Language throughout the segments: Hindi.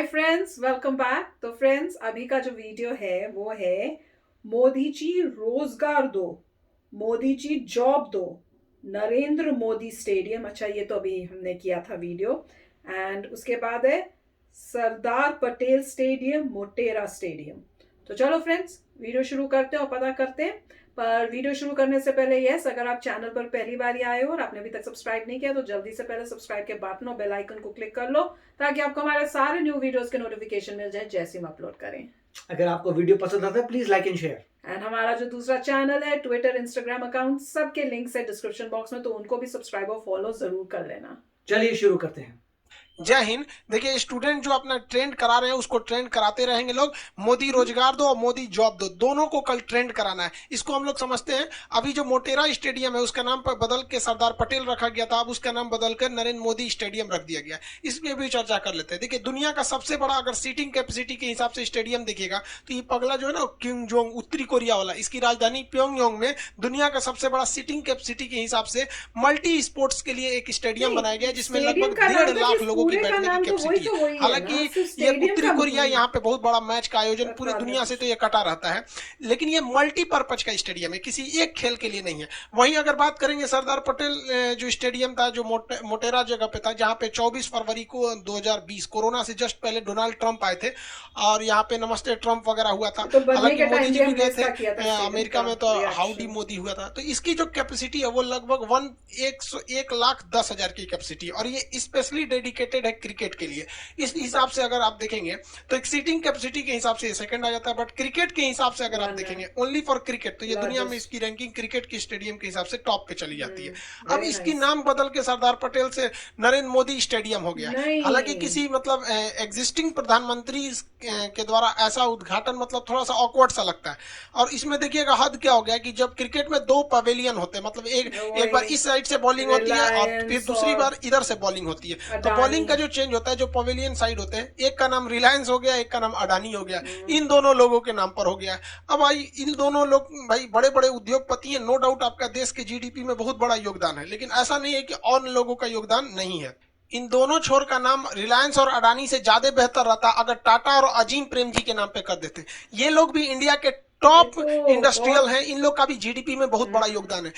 Hi friends, welcome back. तो फ्रेंड्स, अभी का जो वीडियो है वो है मोदी जी रोजगार दो, मोदी जी जॉब दो, नरेंद्र मोदी स्टेडियम। अच्छा, ये तो अभी हमने किया था वीडियो। एंड उसके बाद है सरदार पटेल स्टेडियम, मोटेरा स्टेडियम। तो चलो फ्रेंड्स, वीडियो शुरू करते हैं और पता करते हैं। पर वीडियो शुरू करने से पहले यस, अगर आप चैनल पर पहली बार ही आए हो और आपने अभी तक सब्सक्राइब नहीं किया तो जल्दी से पहले सब्सक्राइब के बटन और बेल आइकन को क्लिक कर लो ताकि आपको हमारे सारे न्यू वीडियोस के नोटिफिकेशन मिल जाए जैसे हम अपलोड करें। अगर आपको वीडियो पसंद आता है please like and share. And हमारा जो दूसरा चैनल है, ट्विटर, इंस्टाग्राम अकाउंट, सबके लिंक्स है डिस्क्रिप्शन बॉक्स में, तो उनको भी सब्सक्राइब और फॉलो जरूर कर लेना। चलिए शुरू करते हैं। जय हिंद। देखिए, स्टूडेंट जो अपना ट्रेंड करा रहे हैं उसको ट्रेंड कराते रहेंगे लोग। मोदी रोजगार दो और मोदी जॉब दो, दोनों को कल ट्रेंड कराना है। इसको हम लोग समझते हैं। अभी जो मोटेरा स्टेडियम है उसका नाम पर बदल के सरदार पटेल रखा गया था, अब उसका नाम बदल कर नरेंद्र मोदी स्टेडियम रख दिया गया। इस पर भी चर्चा कर लेते हैं। देखिए, दुनिया का सबसे बड़ा अगर सीटिंग कैपेसिटी के हिसाब से स्टेडियम देखिएगा तो ये पगला जो है ना, किम जोंग, उत्तरी कोरिया वाला, इसकी राजधानी प्योंगयांग में दुनिया का सबसे बड़ा सीटिंग कैपेसिटी के हिसाब से मल्टी स्पोर्ट्स के लिए एक स्टेडियम बनाया गया जिसमें लगभग 1.5 लाख लोगों की बैठने की कैपेसिटी। हालांकि ये उत्तरी कोरिया यहाँ पे बहुत बड़ा मैच का आयोजन पूरी दुनिया से तो ये कटा रहता है, लेकिन ये मल्टीपर्पज का स्टेडियम है, किसी एक खेल के लिए नहीं है। वहीं अगर बात करेंगे सरदार पटेल जो स्टेडियम था, जो मोटेरा जगह पे था, जहाँ पे 24 फरवरी को 2020 कोरोना से जस्ट पहले डोनाल्ड ट्रंप आए थे और यहाँ पे नमस्ते ट्रंप वगैरह हुआ था। हालांकि मोदी जी भी गए थे अमेरिका में, तो हाउडी मोदी हुआ था। तो इसकी जो कैपेसिटी है वो लगभग 1,10,000 की कैपेसिटी, और ये स्पेशली डेडिकेटेड है क्रिकेट के लिए। इस हिसाब से अगर आप देखेंगे तो एक सीटिंग कैपेसिटी के हिसाब से सेकंड आ जाता है, बट क्रिकेट के हिसाब से अगर आप देखेंगे ओनली फॉर क्रिकेट, तो ये दुनिया में इसकी रैंकिंग क्रिकेट के स्टेडियम के हिसाब से टॉप पे चली जाती है। अब इसकी नाम बदल के सरदार पटेल से नरेंद्र मोदी स्टेडियम हो गया। हालांकि किसी मतलब एग्जिस्टिंग प्रधानमंत्री के द्वारा ऐसा उद्घाटन मतलब थोड़ा सा ऑकवर्ड सा लगता है। और इसमें देखिएगा हद क्या हो गया कि जब क्रिकेट में 2 पवेलियन होते हैं, मतलब एक बार इस साइड से बॉलिंग होती है और फिर दूसरी बार इधर से बॉलिंग होती है, तो बॉलिंग का जो चेंज होता है, जो पवेलियन साइड होते हैं, एक का नाम रिलायंस हो गया, एक का नाम अडानी हो गया। इन दोनों लोगों के नाम पर हो गया। अब भाई इन दोनों लोग भाई बड़े बड़े उद्योगपति हैं, नो डाउट आपका देश के जीडीपी में बहुत बड़ा योगदान है, लेकिन ऐसा नहीं है कि और लोगों का योगदान नहीं है। इन दोनों छोर का नाम रिलायंस और अडानी से ज्यादा बेहतर रहता अगर टाटा और अजीम प्रेम जी के नाम पे कर देते। ये लोग भी इंडिया के टॉप इंडस्ट्रियल हैं, इन लोग का भी जीडीपी में बहुत बड़ा योगदान है।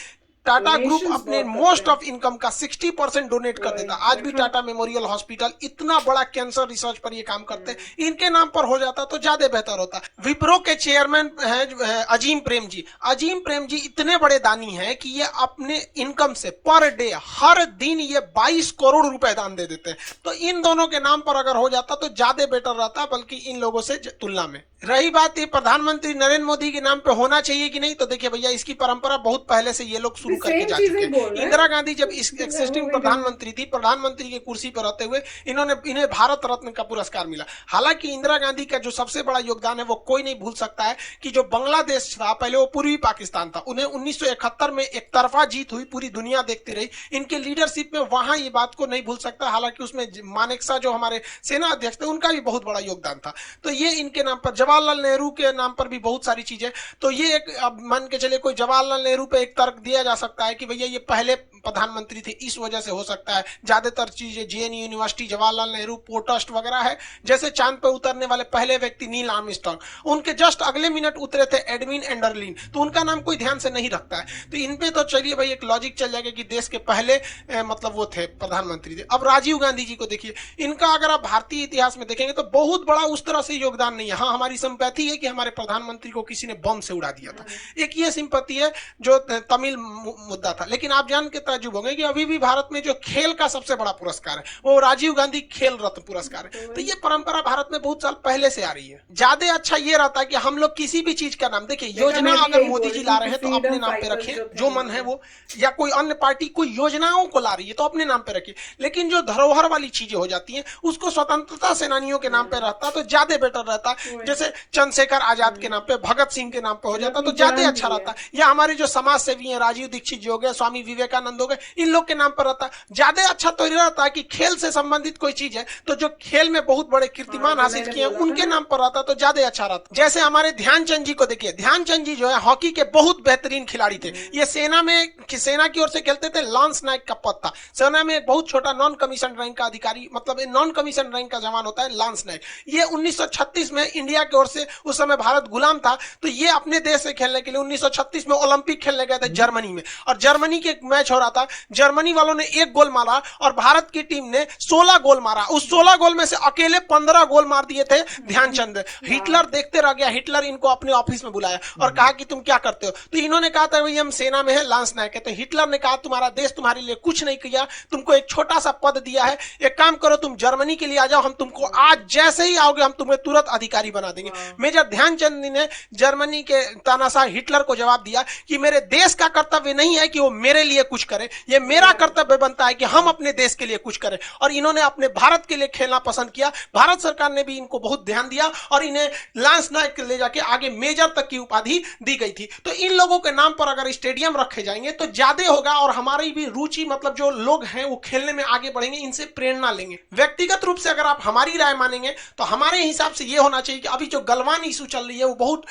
टाटा ग्रुप अपने मोस्ट ऑफ इनकम का 60% डोनेट कर देता। आज भी टाटा मेमोरियल हॉस्पिटल, इतना बड़ा कैंसर रिसर्च पर ये काम करते हैं, इनके नाम पर हो जाता तो ज्यादा बेहतर होता। विप्रो के चेयरमैन है अजीम प्रेम जी। अजीम प्रेम जी इतने बड़े दानी हैं कि ये अपने इनकम से पर डे हर दिन ये 22 करोड़ रुपए दान दे देते हैं। तो इन दोनों के नाम पर अगर हो जाता तो ज्यादा बेटर रहता, बल्कि इन लोगों से तुलना में। रही बात ये प्रधानमंत्री नरेंद्र मोदी के नाम पे होना चाहिए कि नहीं, तो देखिए भैया, इसकी परंपरा बहुत पहले से ये लोग शुरू करके जा चुके हैं। इंदिरा गांधी जब इस एक्सिस्टिंग प्रधानमंत्री थी, प्रधानमंत्री की कुर्सी पर रहते हुए इन्हें भारत रत्न का पुरस्कार मिला। हालांकि इंदिरा गांधी का जो सबसे बड़ा योगदान है वो कोई नहीं भूल सकता है कि जो बांग्लादेश था, पहले वो पूर्वी पाकिस्तान था, उन्हें 1971 में एक तरफा जीत हुई, पूरी दुनिया देखती रही। इनके लीडरशिप में वहां ये बात को नहीं भूल सकता। हालांकि उसमें मानेकशॉ जो हमारे सेना अध्यक्ष थे, उनका भी बहुत बड़ा योगदान था। तो ये इनके नाम पर, जवाहरलाल नेहरू के नाम पर भी बहुत सारी चीजें। तो ये एक, अब मान के चले कोई जवाहरलाल नेहरू पे एक तर्क दिया जा सकता है कि भैया ये पहले प्रधानमंत्री थे, इस वजह से हो सकता है। ज्यादातर चीजें JNU university, Jawaharlal Nehru port trust वगैरह है। जैसे चांद पे उतरने वाले पहले व्यक्ति नील आर्मस्ट्रांग, उनके जस्ट अगले मिनट उतरे थे एडविन एंडरलिन, तो उनका नाम कोई ध्यान से नहीं रखता है। तो इनपे तो चलिए भाई एक लॉजिक चल जाएगा कि देश के पहले मतलब वो थे, प्रधानमंत्री थे। अब राजीव गांधी जी को देखिए, इनका अगर आप भारतीय इतिहास में देखेंगे तो बहुत बड़ा उस तरह से योगदान नहीं है। हाँ, हमारी सिंपैथी है कि हमारे प्रधानमंत्री को किसी ने बम से उड़ा दिया था, एक ये सिंपैथी है जो तमिल मुद्दा था। लेकिन आप जान के ताज्जुब होंगे कि अभी भी भारत में जो खेल का सबसे बड़ा पुरस्कार है वो राजीव गांधी खेल रत्न पुरस्कार है। तो ये परंपरा भारत में बहुत साल पहले से आ रही है। ज्यादा अच्छा ये रहता है कि हम लोग किसी भी चीज का नाम, देखिए योजना अगर मोदी जी ला रहे हैं तो अपने नाम पे रखें, जो मन है वो, या कोई अन्य पार्टी कोई योजनाओं को ला रही है तो अपने नाम पे रखिए। लेकिन जो धरोहर वाली चीजें हो जाती हैं उसको स्वतंत्रता सेनानियों के नाम पे रहता तो ज्यादा बेटर रहता। जैसे चंद्रशेखर आजाद के नाम पे, भगत सिंह के नाम पे हो जाता तो ज्यादा अच्छा रहता, या हमारे जो समाज सेवी हैं राजीव दीक्षित जी हो गए, स्वामी विवेकानंद हो गए, इन लोग के नाम पर रहता ज्यादा अच्छा। तो रहता है कि खेल से संबंधित कोई चीज है तो जो खेल में बहुत बड़े कीर्तिमान हासिल किए उनके नाम पर रहता तो ज्यादा अच्छा रहता। जैसे हमारे ध्यानचंद जी को देखिए, ध्यानचंद जी जो है हॉकी के बहुत बेहतरीन खिलाड़ी थे। ये सेना की ओर से खेलते थे, लांस नायक का पद था। सेना में एक बहुत छोटा नॉन कमीशन रैंक का अधिकारी, मतलब नॉन कमीशन रैंक का जवान होता है लांस नायक। ये 1936 में इंडिया की ओर से, उस समय भारत गुलाम था, तो ये अपने देश से खेलने के लिए 1936 में ओलंपिक खेलने गए थे जर्मनी में, और जर्मनी के एक मैच हो रहा था, जर्मनी वालों ने 1 गोल मारा और भारत की टीम ने 16 गोल मारा। उस 16 गोल में से अकेले 15 गोल मार दिए थे ध्यानचंद। हिटलर देखते रह गया, हिटलर इनको अपने ऑफिस में बुलाया और कहा कि तुम क्या करते हो, तो इन्होंने कहा था भाई हम सेना में है, लांस नायक है। तो हिटलर ने कहा तुम्हारा देश तुम्हारे लिए कुछ नहीं किया, तुमको एक छोटा सा पद दिया है, एक काम करो तुम जर्मनी के लिए आ जाओ, हम तुमको आज जैसे ही आओगे हम तुम्हें तुरंत अधिकारी बना देंगे। मेजर ध्यानचंद ने जर्मनी के तानाशाह हिटलर को जवाब दिया कि मेरे देश का कर्तव्य नहीं है कि वो मेरे लिए कुछ करे, ये मेरा कर्तव्य बनता है कि हम अपने देश के लिए कुछ करें। और इन्होंने अपने भारत के लिए खेलना पसंद किया। भारत सरकार ने भी इनको बहुत ध्यान दिया और इन्हें लांस नायक ले जाके आगे मेजर तक की उपाधि दी गई थी। तो इन लोगों के नाम पर अगर स्टेडियम रखे जाएंगे तो ज्यादा होगा और हमारी भी रुचि, मतलब जो लोग हैं वो खेलने में आगे बढ़ेंगे, इनसे प्रेरणा लेंगे। व्यक्तिगत रूप से अगर आप हमारी राय मानेंगे तो हमारे हिसाब से ये होना चाहिए कि अभी जो गलवान इशू चल रही है वो बहुत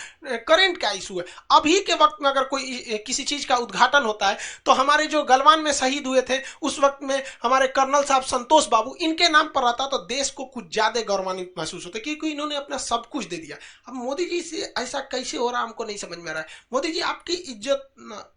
करंट का इशू है। अभी के वक्त में अगर कोई किसी चीज का उद्घाटन होता है तो हमारे जो गलवान में शहीद हुए थे उस वक्त में हमारे कर्नल साहब संतोष बाबू, इनके नाम पर रहता तो देश को कुछ ज्यादा गौरवान्वित महसूस होता, क्योंकि इन्होंने अपना सब कुछ दे दिया। अब मोदी जी से ऐसा कैसे हो रहा हमको नहीं समझ में आ रहा है। मोदी जी आपकी इज्जत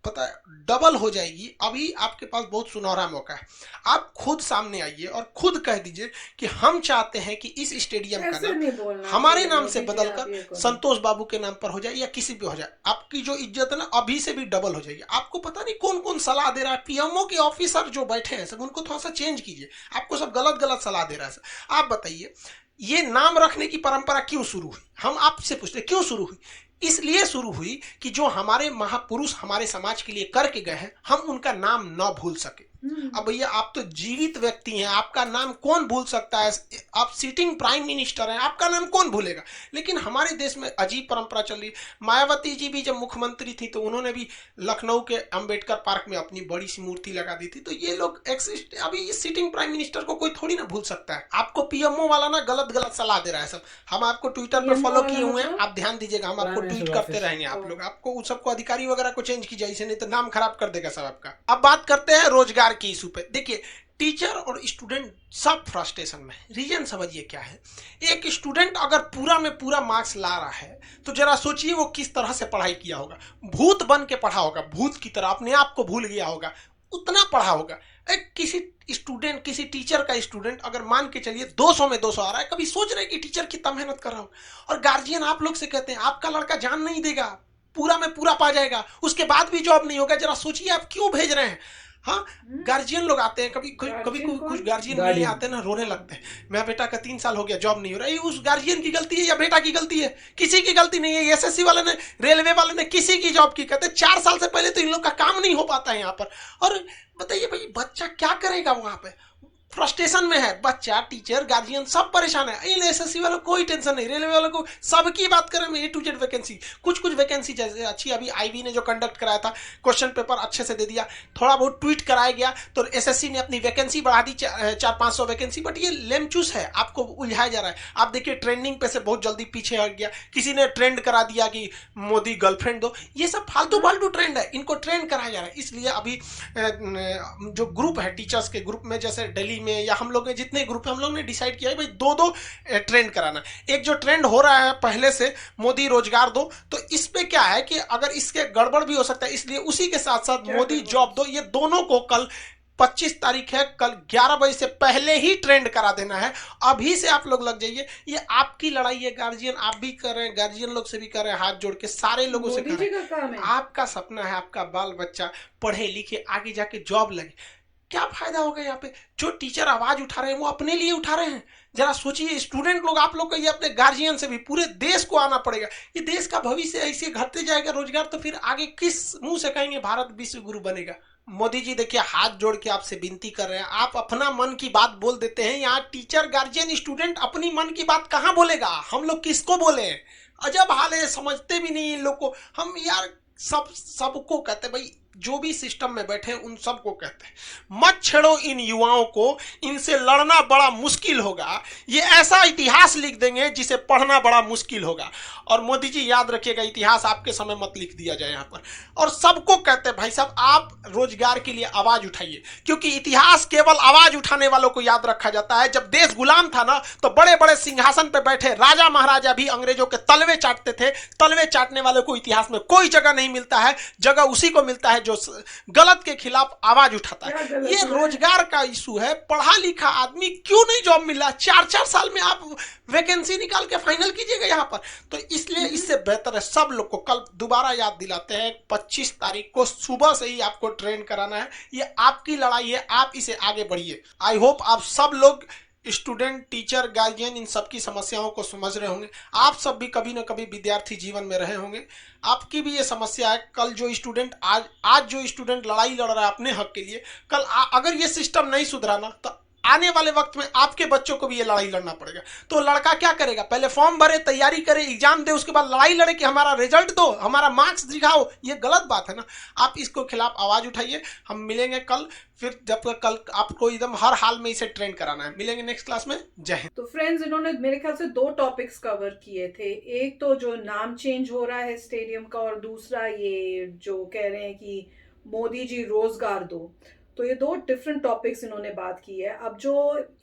पता है डबल हो जाएगी। अभी आपके पास बहुत सुनहरा मौका है, आप खुद सामने आइए और खुद कह दीजिए कि हम चाहते हैं कि इस स्टेडियम का नाम हमारे नाम से बदलकर संतोष बाबू के नाम पर हो जाए या किसी भी हो जाए। आपकी जो इज्जत है ना अभी से भी डबल हो जाएगी। आपको पता नहीं कौन कौन सलाह दे रहा है, पीएमओ के ऑफिसर जो बैठे हैं सब उनको थोड़ा सा चेंज कीजिए, आपको सब गलत गलत सलाह दे रहा है। आप बताइए ये नाम रखने की परंपरा क्यों शुरू हुई? हम आपसे पूछते क्यों शुरू हुई? इसलिए शुरू हुई कि जो हमारे महापुरुष हमारे समाज के लिए करके गए हैं हम उनका नाम न भूल सके। अब भैया आप तो जीवित व्यक्ति हैं, आपका नाम कौन भूल सकता है? आप सिटिंग प्राइम मिनिस्टर हैं, आपका नाम कौन भूलेगा? लेकिन हमारे देश में अजीब परंपरा चल रही। मायावती जी भी जब मुख्यमंत्री थी तो उन्होंने भी लखनऊ के अंबेडकर पार्क में अपनी बड़ी सी मूर्ति लगा दी थी। तो ये लोग एक्सिस्ट, अभी सिटिंग प्राइम मिनिस्टर को कोई थोड़ी ना भूल सकता है। आपको पीएमओ वाला ना गलत गलत सलाह दे रहा है सब। हम आपको ट्विटर पर फॉलो किए हुए हैं, आप ध्यान दीजिएगा, हम आपको ट्वीट करते रहेंगे। आप लोग आपको उस सबको अधिकारी वगैरह को चेंज कीजिए, इसे नहीं तो नाम खराब कर देगा सब आपका। अब बात करते हैं रोजगार की इशू पे। देखिए टीचर और स्टूडेंट सब फ्रस्ट्रेशन में। रीजन समझिए क्या है। एक स्टूडेंट अगर पूरा में पूरा मार्क्स ला रहा है तो जरा सोचिए वो किस तरह से पढ़ाई किया होगा। भूत बन के पढ़ा होगा, भूत की तरह अपने आप को भूल गया होगा, उतना पढ़ा होगा। किसी स्टूडेंट, किसी टीचर का स्टूडेंट अगर मान के चलिए 200 में 200 आ रहा है, कभी सोच रहे कि टीचर कितना मेहनत कर रहा हूं। और गार्जियन आप लोग से कहते हैं आपका लड़का जान नहीं देगा, पूरा में पूरा पा जाएगा, उसके बाद भी जॉब नहीं होगा। जरा सोचिए आप क्यों भेज रहे हैं। हाँ, गार्जियन लोग आते हैं, कभी कुछ गार्जियन नहीं आते ना, रोने लगते हैं। मेरा बेटा का 3 साल हो गया जॉब नहीं हो रहा। ये उस गार्जियन की गलती है या बेटा की गलती है? किसी की गलती नहीं है। एसएससी वाले ने, रेलवे वाले ने, किसी की जॉब की कहते 4 साल से पहले तो इन लोग का काम नहीं हो पाता है यहाँ पर। और बताइए भाई बच्चा क्या करेगा वहां पे? फ्रस्ट्रेशन में है बच्चा, टीचर, गार्जियन सब परेशान है। इन एसएससी वालों को कोई टेंशन नहीं, रेलवे वालों को सबकी बात करें में A to Z वैकेंसी। कुछ वैकेंसी जैसे अच्छी, अभी आईबी ने जो कंडक्ट कराया था क्वेश्चन पेपर अच्छे से दे दिया, थोड़ा बहुत ट्वीट कराया गया तो एसएससी ने अपनी वैकेंसी बढ़ा दी 400-500 वैकेंसी। बट ये लेमचूस है, आपको उलझाया जा रहा है। आप देखिए ट्रेंडिंग पे से बहुत जल्दी पीछे हट गया। किसी ने ट्रेंड करा दिया कि मोदी गर्लफ्रेंड दो। ये सब फालतू ट्रेंड है, इनको ट्रेंड कराया जा रहा है। इसलिए अभी जो ग्रुप है टीचर्स के ग्रुप में, जैसे दिल्ली में या हम लोग जितने ग्रुप है, हम लोग ने डिसाइड किया है भाई 2-2 ट्रेंड कराना। एक जो ट्रेंड हो रहा है पहले से, मोदी रोजगार दो, तो इस पे क्या है कि अगर इसके गड़बड़ भी हो सकता है, इसलिए उसी के साथ साथ मोदी जॉब दो, ये दोनों को कल 25 तारीख है, कल 11 बजे से पहले ही ट्रेंड करा देना है। अभी से आप लोग लग जाइए। ये आपकी लड़ाई है, गार्जियन आप भी कर रहे हैं, गार्जियन लोग से भी कर रहे हैं, हाथ जोड़ के सारे लोगों से कर रहे हैं। आपका सपना है आपका बाल बच्चा पढ़े लिखे आगे जाके जॉब लगे। क्या फायदा होगा यहाँ पे? जो टीचर आवाज उठा रहे हैं वो अपने लिए उठा रहे हैं। जरा सोचिए स्टूडेंट लोग, आप लोग का ये अपने गार्जियन से भी पूरे देश को आना पड़ेगा। ये देश का भविष्य ऐसे घटते जाएगा रोजगार, तो फिर आगे किस मुंह से कहेंगे भारत विश्व गुरु बनेगा? मोदी जी देखिए हाथ जोड़ के आपसे विनती कर रहे हैं, आप अपना मन की बात बोल देते हैं। यहाँ टीचर, गार्जियन, स्टूडेंट अपनी मन की बात कहाँ बोलेगा? हम लोग किसको बोले? अजब हाल है, समझते भी नहीं इन लोग को। हम यार सबको कहते भाई, जो भी सिस्टम में बैठे उन सबको कहते हैं मत छेड़ो इन युवाओं को, इनसे लड़ना बड़ा मुश्किल होगा। ये ऐसा इतिहास लिख देंगे जिसे पढ़ना बड़ा मुश्किल होगा। और मोदी जी याद रखिएगा, इतिहास आपके समय मत लिख दिया जाए यहाँ पर। और सबको कहते हैं भाई साहब, आप रोजगार के लिए आवाज उठाइए, क्योंकि इतिहास केवल आवाज उठाने वालों को याद रखा जाता है। जब देश गुलाम था ना, तो बड़े बड़े सिंहासन पर बैठे राजा महाराजा भी अंग्रेजों के तलवे चाटते थे। तलवे चाटने वाले को इतिहास में कोई जगह नहीं मिलता है, जगह उसी को मिलता है जो गलत के खिलाफ आवाज उठाता है। ये रोजगार का इशू है। पढ़ा लिखा आदमी क्यों नहीं जॉब मिल रहा? 4-4 साल में आप वैकेंसी निकाल के फाइनल कीजिएगा यहाँ पर। तो इसलिए इससे बेहतर है सब लोग को कल दोबारा याद दिलाते हैं, 25 तारीख को सुबह से ही आपको ट्रेन कराना है। ये आपकी लड़ाई है, आप इसे आगे बढ़िए। आई होप आप सब लोग, स्टूडेंट, टीचर, गार्जियन, इन सबकी समस्याओं को समझ रहे होंगे। आप सब भी कभी ना कभी विद्यार्थी जीवन में रहे होंगे, आपकी भी ये समस्या है। कल जो स्टूडेंट आज जो स्टूडेंट लड़ाई लड़ रहा है अपने हक के लिए, कल अगर ये सिस्टम नहीं सुधरा ना, तो आने वाले वक्त में आपके बच्चों को भी ये लड़ाई लड़ना पड़ेगा। तो लड़का क्या करेगा? पहले फॉर्म भरे, तैयारी करे, एग्जाम दे, उसके बाद लड़ाई लड़े कि हमारा रिजल्ट दो, हमारा मार्क्स दिखाओ। ये गलत बात है ना। आप इसको खिलाफ आवाज उठाइए। हम मिलेंगे कल, फिर जब तक कल आपको एकदम हर हाल में इसे ट्रेन कराना है। मिलेंगे नेक्स्ट क्लास में। जय हिंद। तो फ्रेंड्स, इन्होंने मेरे ख्याल से 2 टॉपिक्स कवर किए थे। एक तो जो नाम चेंज हो रहा है स्टेडियम का, और दूसरा ये जो कह रहे हैं कि मोदी जी रोजगार दो। तो ये 2 डिफरेंट टॉपिक्स इन्होंने बात की है। अब जो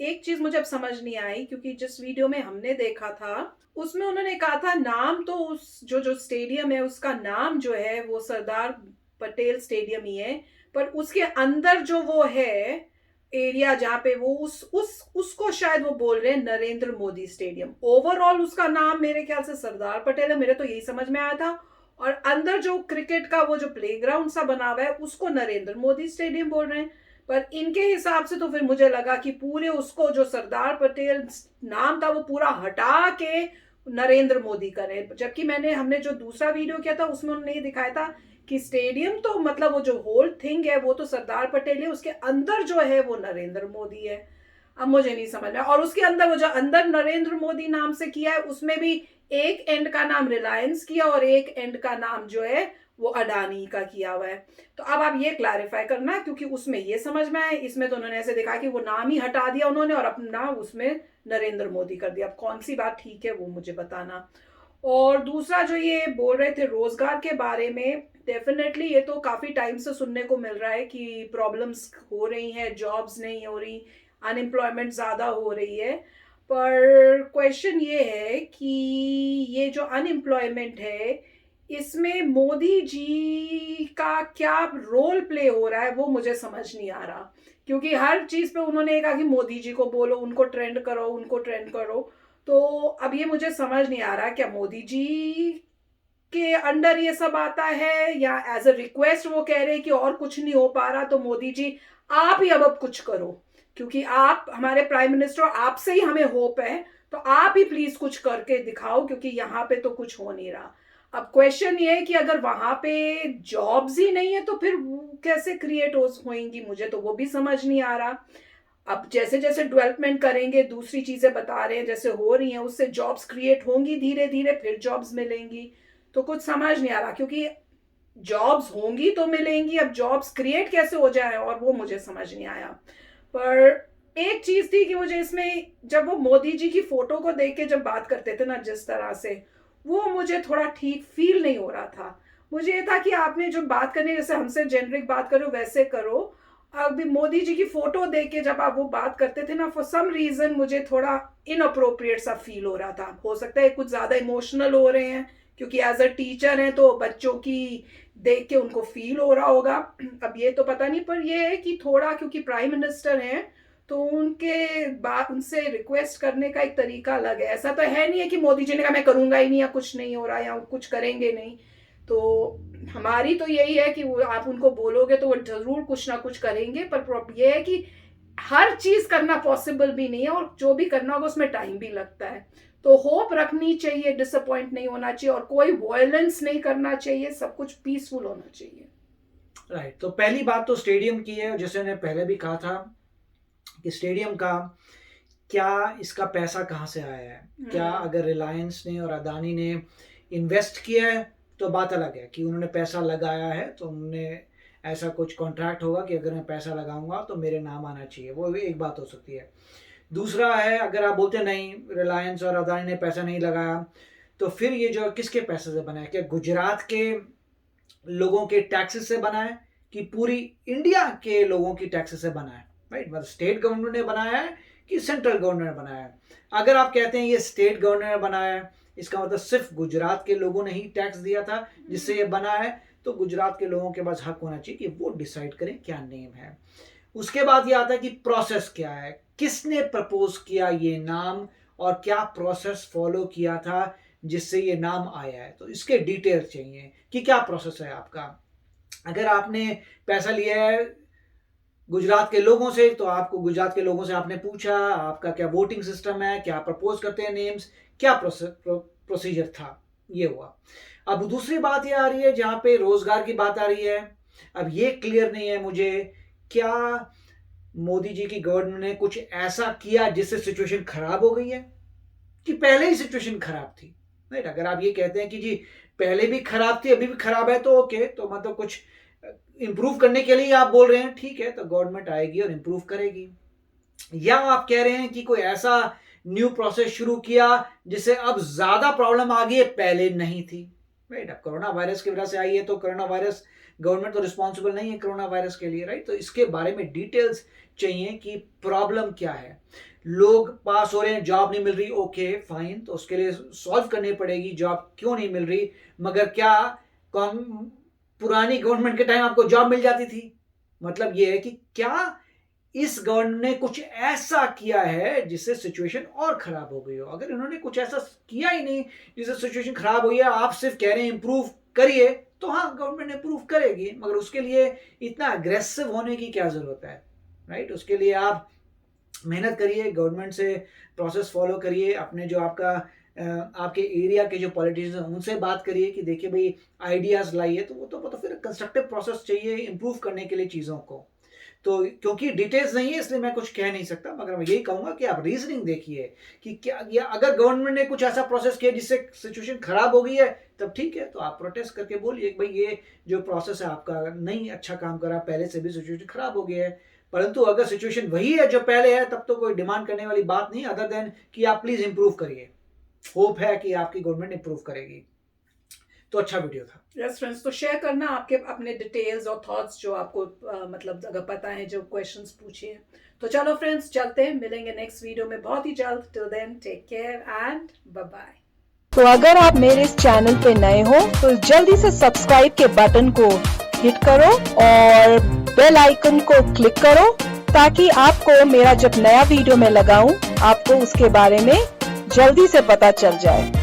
एक चीज मुझे अब समझ नहीं आई, क्योंकि जिस वीडियो में हमने देखा था उसमें उन्होंने कहा था नाम तो उस जो स्टेडियम है उसका नाम जो है वो सरदार पटेल स्टेडियम ही है, पर उसके अंदर जो वो है एरिया जहाँ पे वो उसको शायद वो बोल रहे हैं नरेंद्र मोदी स्टेडियम। ओवरऑल उसका नाम मेरे ख्याल से सरदार पटेल है, मेरे तो यही समझ में आया था। और अंदर जो क्रिकेट का वो जो प्लेग्राउंड सा बना हुआ है उसको नरेंद्र मोदी स्टेडियम बोल रहे हैं। पर इनके हिसाब से तो फिर मुझे लगा कि पूरे उसको जो सरदार पटेल नाम था वो पूरा हटा के नरेंद्र मोदी करें, जबकि हमने जो दूसरा वीडियो किया था उसमें उन्होंने ये दिखाया था कि स्टेडियम तो मतलब वो जो होल थिंग है वो तो सरदार पटेल है, उसके अंदर जो है वो नरेंद्र मोदी है। अब मुझे नहीं समझ में। और उसके अंदर वो जो अंदर नरेंद्र मोदी नाम से किया है उसमें भी एक एंड का नाम रिलायंस किया और एक एंड का नाम जो है वो अडानी का किया हुआ है। तो अब आप ये क्लैरिफाई करना, क्योंकि उसमें ये समझ में आए, इसमें तो उन्होंने ऐसे देखा कि वो नाम ही हटा दिया उन्होंने और अपना उसमें नरेंद्र मोदी कर दिया। अब कौन सी बात ठीक है वो मुझे बताना। और दूसरा जो ये बोल रहे थे रोजगार के बारे में, डेफिनेटली ये तो काफी टाइम से सुनने को मिल रहा है कि प्रॉब्लम्स हो रही हैं, जॉब्स नहीं हो रही, अनएम्प्लॉयमेंट ज्यादा हो रही है। पर क्वेश्चन ये है कि ये जो अनएम्प्लॉयमेंट है इसमें मोदी जी का क्या रोल प्ले हो रहा है वो मुझे समझ नहीं आ रहा। क्योंकि हर चीज पे उन्होंने कहा कि मोदी जी को बोलो, उनको ट्रेंड करो, उनको ट्रेंड करो। तो अब ये मुझे समझ नहीं आ रहा क्या मोदी जी के अंडर ये सब आता है या एज अ रिक्वेस्ट वो कह रहे हैं कि और कुछ नहीं हो पा रहा तो मोदी जी आप ही अब कुछ करो, क्योंकि आप हमारे प्राइम मिनिस्टर, आपसे ही हमें होप है, तो आप ही प्लीज कुछ करके दिखाओ, क्योंकि यहाँ पे तो कुछ हो नहीं रहा। अब क्वेश्चन ये है कि अगर वहां पे जॉब्स ही नहीं है तो फिर कैसे क्रिएट होंगी, मुझे तो वो भी समझ नहीं आ रहा। अब जैसे जैसे डेवलपमेंट करेंगे, दूसरी चीजें बता रहे हैं जैसे हो रही हैं, उससे जॉब्स क्रिएट होंगी धीरे धीरे, फिर जॉब्स मिलेंगी। तो कुछ समझ नहीं आ रहा, क्योंकि जॉब्स होंगी तो मिलेंगी, अब जॉब्स क्रिएट कैसे हो जाए और वो मुझे समझ नहीं आया। पर एक चीज थी कि मुझे इसमें जब वो मोदी जी की फोटो को देख के जब बात करते थे ना जिस तरह से, वो मुझे थोड़ा ठीक फील नहीं हो रहा था। मुझे ये था कि आपने जो बात करनी जैसे हमसे जेनरिक बात करो वैसे करो। अभी मोदी जी की फोटो देख के जब आप वो बात करते थे ना, फॉर सम रीजन मुझे थोड़ा इनअप्रोप्रिएट सा फील हो रहा था। हो सकता है कुछ ज्यादा इमोशनल हो रहे हैं, क्योंकि एज अ टीचर हैं तो बच्चों की देख के उनको फील हो रहा होगा। अब ये तो पता नहीं, पर ये है कि थोड़ा क्योंकि प्राइम मिनिस्टर हैं तो उनके बात उनसे रिक्वेस्ट करने का एक तरीका अलग है। ऐसा तो है नहीं है कि मोदी जी ने कहा मैं करूंगा ही नहीं या कुछ नहीं हो रहा या कुछ करेंगे नहीं। तो हमारी तो यही है कि वो आप उनको बोलोगे तो वो जरूर कुछ ना कुछ करेंगे, पर ये है कि हर चीज करना पॉसिबल भी नहीं है और जो भी करना होगा उसमें टाइम भी लगता है। तो होप रखनी चाहिए, डिसअपॉइंट नहीं होना चाहिए और कोई वायलेंस नहीं करना चाहिए, सब कुछ पीसफुल होना चाहिए। राइट। तो पहली बात तो स्टेडियम की है, जैसे मैंने पहले भी कहा था कि स्टेडियम का क्या इसका पैसा कहाँ से आया है। क्या अगर रिलायंस ने और अदानी ने इन्वेस्ट किया है तो बात अलग है कि उन्होंने पैसा लगाया है, तो उन्होंने ऐसा कुछ कॉन्ट्रैक्ट होगा कि अगर मैं पैसा लगाऊंगा तो मेरे नाम आना चाहिए, वो भी एक बात हो सकती है। दूसरा है, अगर आप बोलते नहीं रिलायंस और अदानी ने पैसा नहीं लगाया, तो फिर ये जो किसके पैसे से बना है? क्या गुजरात के लोगों के टैक्सेस से बना है कि पूरी इंडिया के लोगों की टैक्सेस से बना है? राइट, मतलब स्टेट गवर्नमेंट ने बनाया है कि सेंट्रल गवर्नमेंट ने बनाया है? अगर आप कहते हैं ये स्टेट गवर्नमेंट ने बनाया है, इसका मतलब सिर्फ गुजरात के लोगों ने ही टैक्स दिया था जिससे ये बना है, तो गुजरात के लोगों के पास हक होना चाहिए कि वो डिसाइड करें क्या नेम है। उसके बाद ये आता है कि प्रोसेस क्या है, किसने प्रपोज किया ये नाम और क्या प्रोसेस फॉलो किया था जिससे ये नाम आया है। तो इसके डिटेल्स चाहिए कि क्या प्रोसेस है आपका। अगर आपने पैसा लिया है गुजरात के लोगों से, तो आपको गुजरात के लोगों से आपने पूछा आपका क्या वोटिंग सिस्टम है, क्या प्रपोज करते हैं नेम्स, क्या प्रोसीजर था, ये हुआ। अब दूसरी बात ये आ रही है जहां पे रोजगार की बात आ रही है। अब ये क्लियर नहीं है मुझे, क्या मोदी जी की गवर्नमेंट ने कुछ ऐसा किया जिससे सिचुएशन खराब हो गई है कि पहले ही सिचुएशन खराब थी? राइट, अगर आप ये कहते हैं कि जी पहले भी खराब थी अभी भी खराब है, तो ओके, तो मतलब कुछ इंप्रूव करने के लिए आप बोल रहे हैं, ठीक है, तो गवर्नमेंट आएगी और इंप्रूव करेगी। या आप कह रहे हैं कि कोई ऐसा न्यू प्रोसेस शुरू किया जिससे अब ज्यादा प्रॉब्लम आ गई है, पहले नहीं थी। राइट, अब कोरोना वायरस की वजह से आई है, तो कोरोना वायरस गवर्नमेंट तो रिस्पॉन्सिबल नहीं है कोरोना वायरस के लिए। राइट, तो इसके बारे में डिटेल्स चाहिए कि प्रॉब्लम क्या है। लोग पास हो रहे हैं, जॉब नहीं मिल रही, ओके फाइन, तो उसके लिए सॉल्व करनी पड़ेगी जॉब क्यों नहीं मिल रही। मगर क्या पुरानी गवर्नमेंट के टाइम आपको जॉब मिल जाती थी? मतलब ये है कि क्या इस गवर्नमेंट ने कुछ ऐसा किया है जिससे सिचुएशन और खराब हो गई हो? अगर इन्होंने कुछ ऐसा किया ही नहीं जिससे सिचुएशन खराब हुई है, आप सिर्फ कह रहे हैं इंप्रूव करिए, तो हाँ गवर्नमेंट इंप्रूव करेगी, मगर उसके लिए इतना अग्रेसिव होने की क्या जरूरत है? राइट, उसके लिए आप मेहनत करिए, गवर्नमेंट से प्रोसेस फॉलो करिए, अपने जो आपके एरिया के जो पॉलिटिशियंस हैं उनसे बात करिए कि देखिए भाई आइडियाज लाइए, तो वो तो फिर कंस्ट्रक्टिव प्रोसेस चाहिए इंप्रूव करने के लिए चीज़ों को। तो क्योंकि डिटेल्स नहीं है इसलिए मैं कुछ कह नहीं सकता, मगर मैं यही कहूंगा कि आप रीजनिंग देखिए कि क्या, या अगर गवर्नमेंट ने कुछ ऐसा प्रोसेस किया जिससे सिचुएशन खराब हो गई है, तब ठीक है, तो आप प्रोटेस्ट करके बोलिए भाई ये जो प्रोसेस है आपका नहीं अच्छा काम करा, पहले से भी सिचुएशन खराब हो गया है। परंतु अगर सिचुएशन वही है जो पहले है, तब तो कोई डिमांड करने वाली बात नहीं, अदर देन कि आप प्लीज इंप्रूव करिए। होप है कि आपकी गवर्नमेंट इंप्रूव करेगी। तो अच्छा वीडियो था। यस फ्रेंड्स, तो शेयर करना आपके अपने डिटेल्स और थॉट्स जो आपको मतलब अगर पता है, जो क्वेश्चंस पूछे हैं। तो चलो फ्रेंड्स, चलते हैं, मिलेंगे नेक्स्ट वीडियो में बहुत ही जल्द। Till then take care and bye bye. तो अगर आप मेरे इस चैनल पे नए हो तो जल्दी से सब्सक्राइब के बटन को हिट करो और बेल आइकन को क्लिक करो, ताकि आपको मेरा जब नया वीडियो मैं लगाऊं आपको उसके बारे में जल्दी से पता चल जाए।